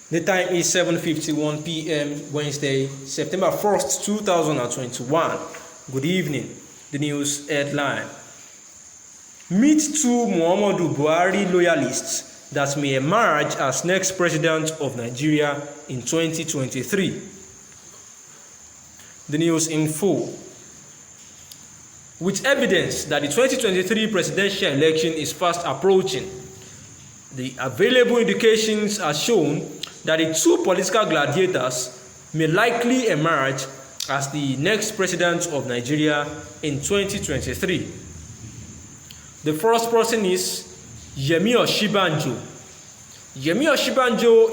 The time is 7:51 p.m. Wednesday, September 1st, 2021. Good evening. The news headline. Meet two Muhammadu Buhari loyalists that may emerge as next president of Nigeria in 2023. The news in full. With evidence that the 2023 presidential election is fast approaching, the available indications are shown that the two political gladiators may likely emerge as the next president of Nigeria in 2023. The first person is Yemi Osinbajo. Yemi Osinbajo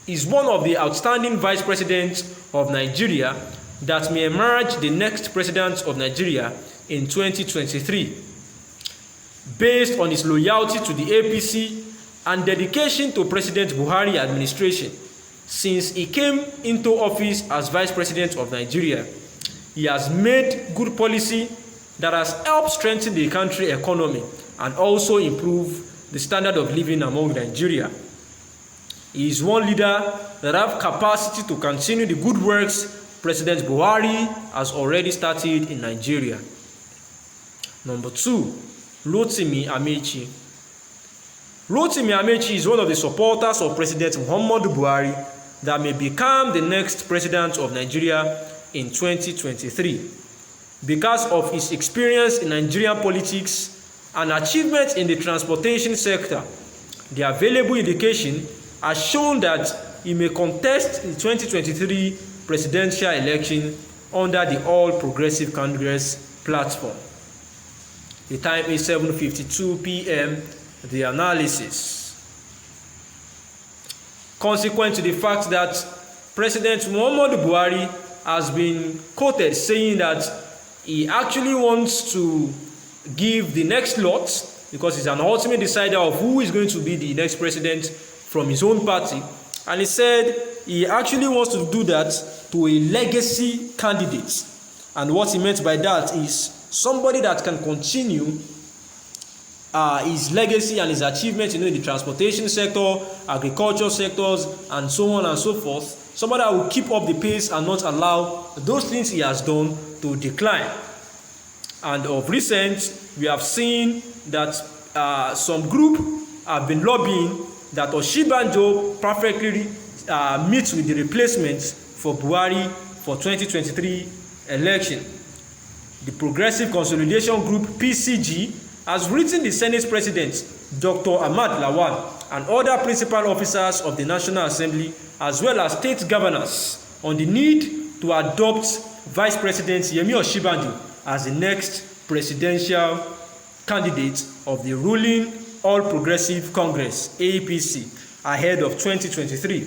is one of the outstanding vice presidents of Nigeria that may emerge the next president of Nigeria in 2023. Based on his loyalty to the APC and dedication to President Buhari administration since he came into office as Vice President of Nigeria, he has made good policy that has helped strengthen the country economy and also improve the standard of living among Nigeria. He is one leader that has capacity to continue the good works President Buhari has already started in Nigeria. Number 2, Rotimi Amaechi. Rotimi Amaechi is one of the supporters of President Muhammadu Buhari that may become the next president of Nigeria in 2023. Because of his experience in Nigerian politics and achievements in the transportation sector, the available indication has shown that he may contest the 2023 presidential election under the All Progressive Congress platform. The time is 7:52 p.m. The analysis. Consequent to the fact that President Muhammadu Buhari has been quoted saying that he actually wants to give the next lot, because he's an ultimate decider of who is going to be the next president from his own party, and he said he actually wants to do that to a legacy candidate. And what he meant by that is somebody that can continue his legacy and his achievements in the transportation sector, agriculture sectors, and so on and so forth. Somebody that will keep up the pace and not allow those things he has done to decline. And of recent, we have seen that some group have been lobbying that Osinbajo perfectly meets with the replacement for Buhari for 2023 election. The Progressive Consolidation Group (PCG) has written the Senate President, Dr. Ahmad Lawan, and other principal officers of the National Assembly, as well as state governors, on the need to adopt Vice President Yemi Osinbajo as the next presidential candidate of the ruling All Progressive Congress (APC) ahead of 2023.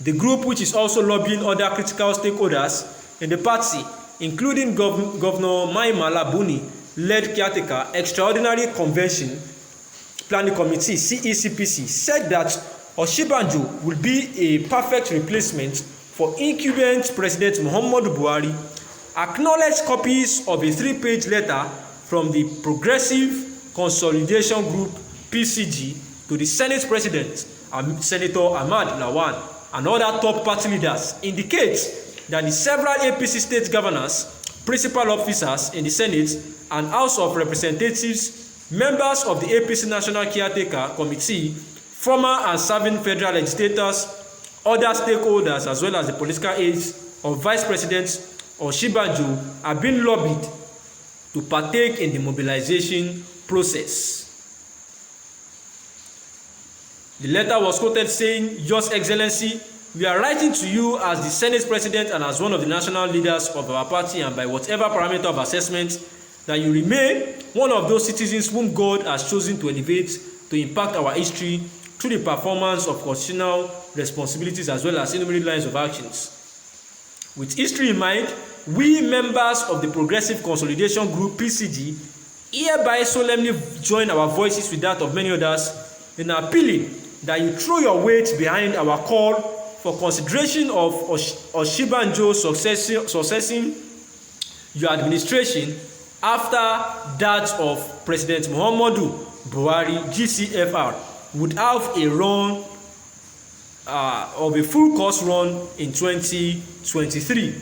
The group, which is also lobbying other critical stakeholders in the party, including Governor Mai Mala Buni, led caretaker Extraordinary Convention Planning Committee (CECPC), said that Osinbajo will be a perfect replacement for incumbent President Muhammadu Buhari. Acknowledged copies of a 3-page letter from the Progressive Consolidation Group (PCG) to the Senate President, Senator Ahmad Lawan, and other top party leaders indicate that the several APC state governors, principal officers in the Senate and House of Representatives, members of the APC National Caretaker Committee, former and serving federal legislators, other stakeholders, as well as the political aides of Vice President Osinbajo have been lobbied to partake in the mobilization process. The letter was quoted saying, "Your Excellency, we are writing to you as the Senate President and as one of the national leaders of our party, and by whatever parameter of assessment, that you remain one of those citizens whom God has chosen to elevate to impact our history through the performance of constitutional responsibilities as well as innumerable lines of actions. With history in mind, we members of the Progressive Consolidation Group (PCG) hereby solemnly join our voices with that of many others in appealing that you throw your weight behind our call for consideration of Osinbajo successing your administration after that of President Muhammadu Buhari, GCFR, would have a run of a full course run in 2023,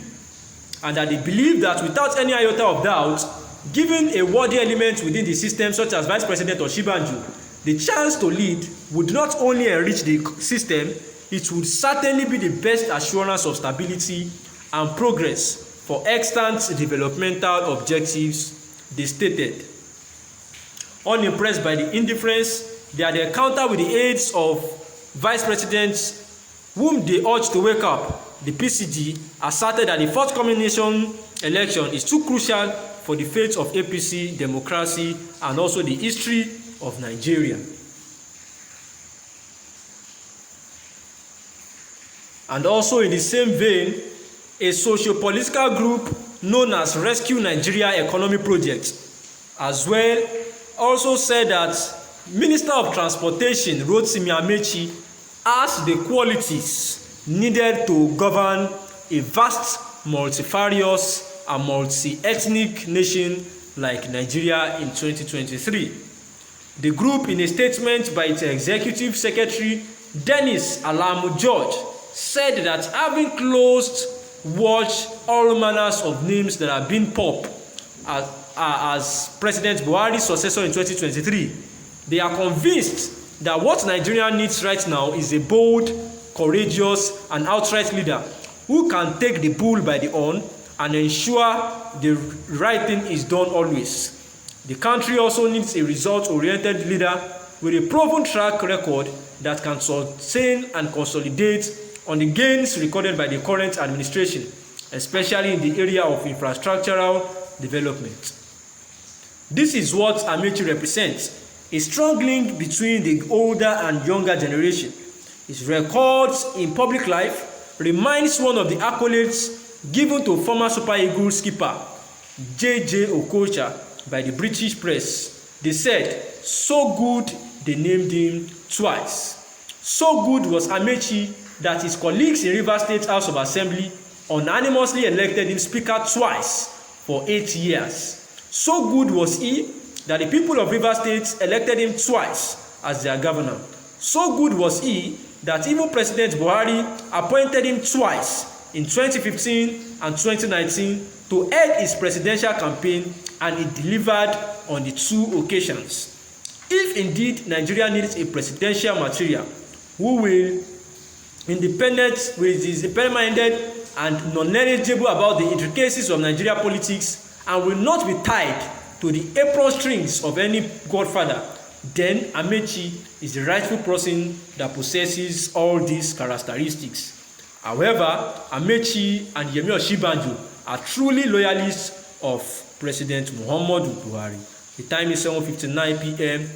and that they believe that without any iota of doubt, given a worthy element within the system such as Vice President Oshibanjo, the chance to lead would not only enrich the system, it would certainly be the best assurance of stability and progress for extant developmental objectives, they stated. Unimpressed by the indifference, they had encountered with the aides of vice presidents whom they urged to wake up. The PCG asserted that the forthcoming nation election is too crucial for the fate of APC, democracy, and also the history of Nigeria. And also in the same vein, a socio-political group known as Rescue Nigeria Economy Project as well also said that Minister of Transportation Rotimi Amaechi has the qualities needed to govern a vast, multifarious and multi-ethnic nation like Nigeria in 2023. The group, in a statement by its executive secretary Dennis Alamu George, said that having closed watch all manners of names that have been popped as President Buhari's successor in 2023, they are convinced that what Nigeria needs right now is a bold, courageous, and outright leader who can take the bull by the horn and ensure the right thing is done always. The country also needs a result-oriented leader with a proven track record that can sustain and consolidate on the gains recorded by the current administration, especially in the area of infrastructural development. This is what Amaechi represents, a strong link between the older and younger generation. His records in public life reminds one of the accolades given to former Super Eagles skipper J.J. Okocha by the British press. They said, so good they named him twice. So good was Amaechi that his colleagues in Rivers State House of Assembly unanimously elected him Speaker twice for 8 years. So good was he that the people of Rivers State elected him twice as their governor. So good was he that even President Buhari appointed him twice in 2015 and 2019 to head his presidential campaign, and he delivered on the two occasions. If indeed Nigeria needs a presidential material who is independent-minded and non-knowledgeable about the intricacies of Nigeria politics and will not be tied to the apron strings of any godfather, then Amaechi is the rightful person that possesses all these characteristics. However, Amaechi and Yemi Oshibanjo are truly loyalists of President Muhammadu Buhari. The time is 7:59 p.m.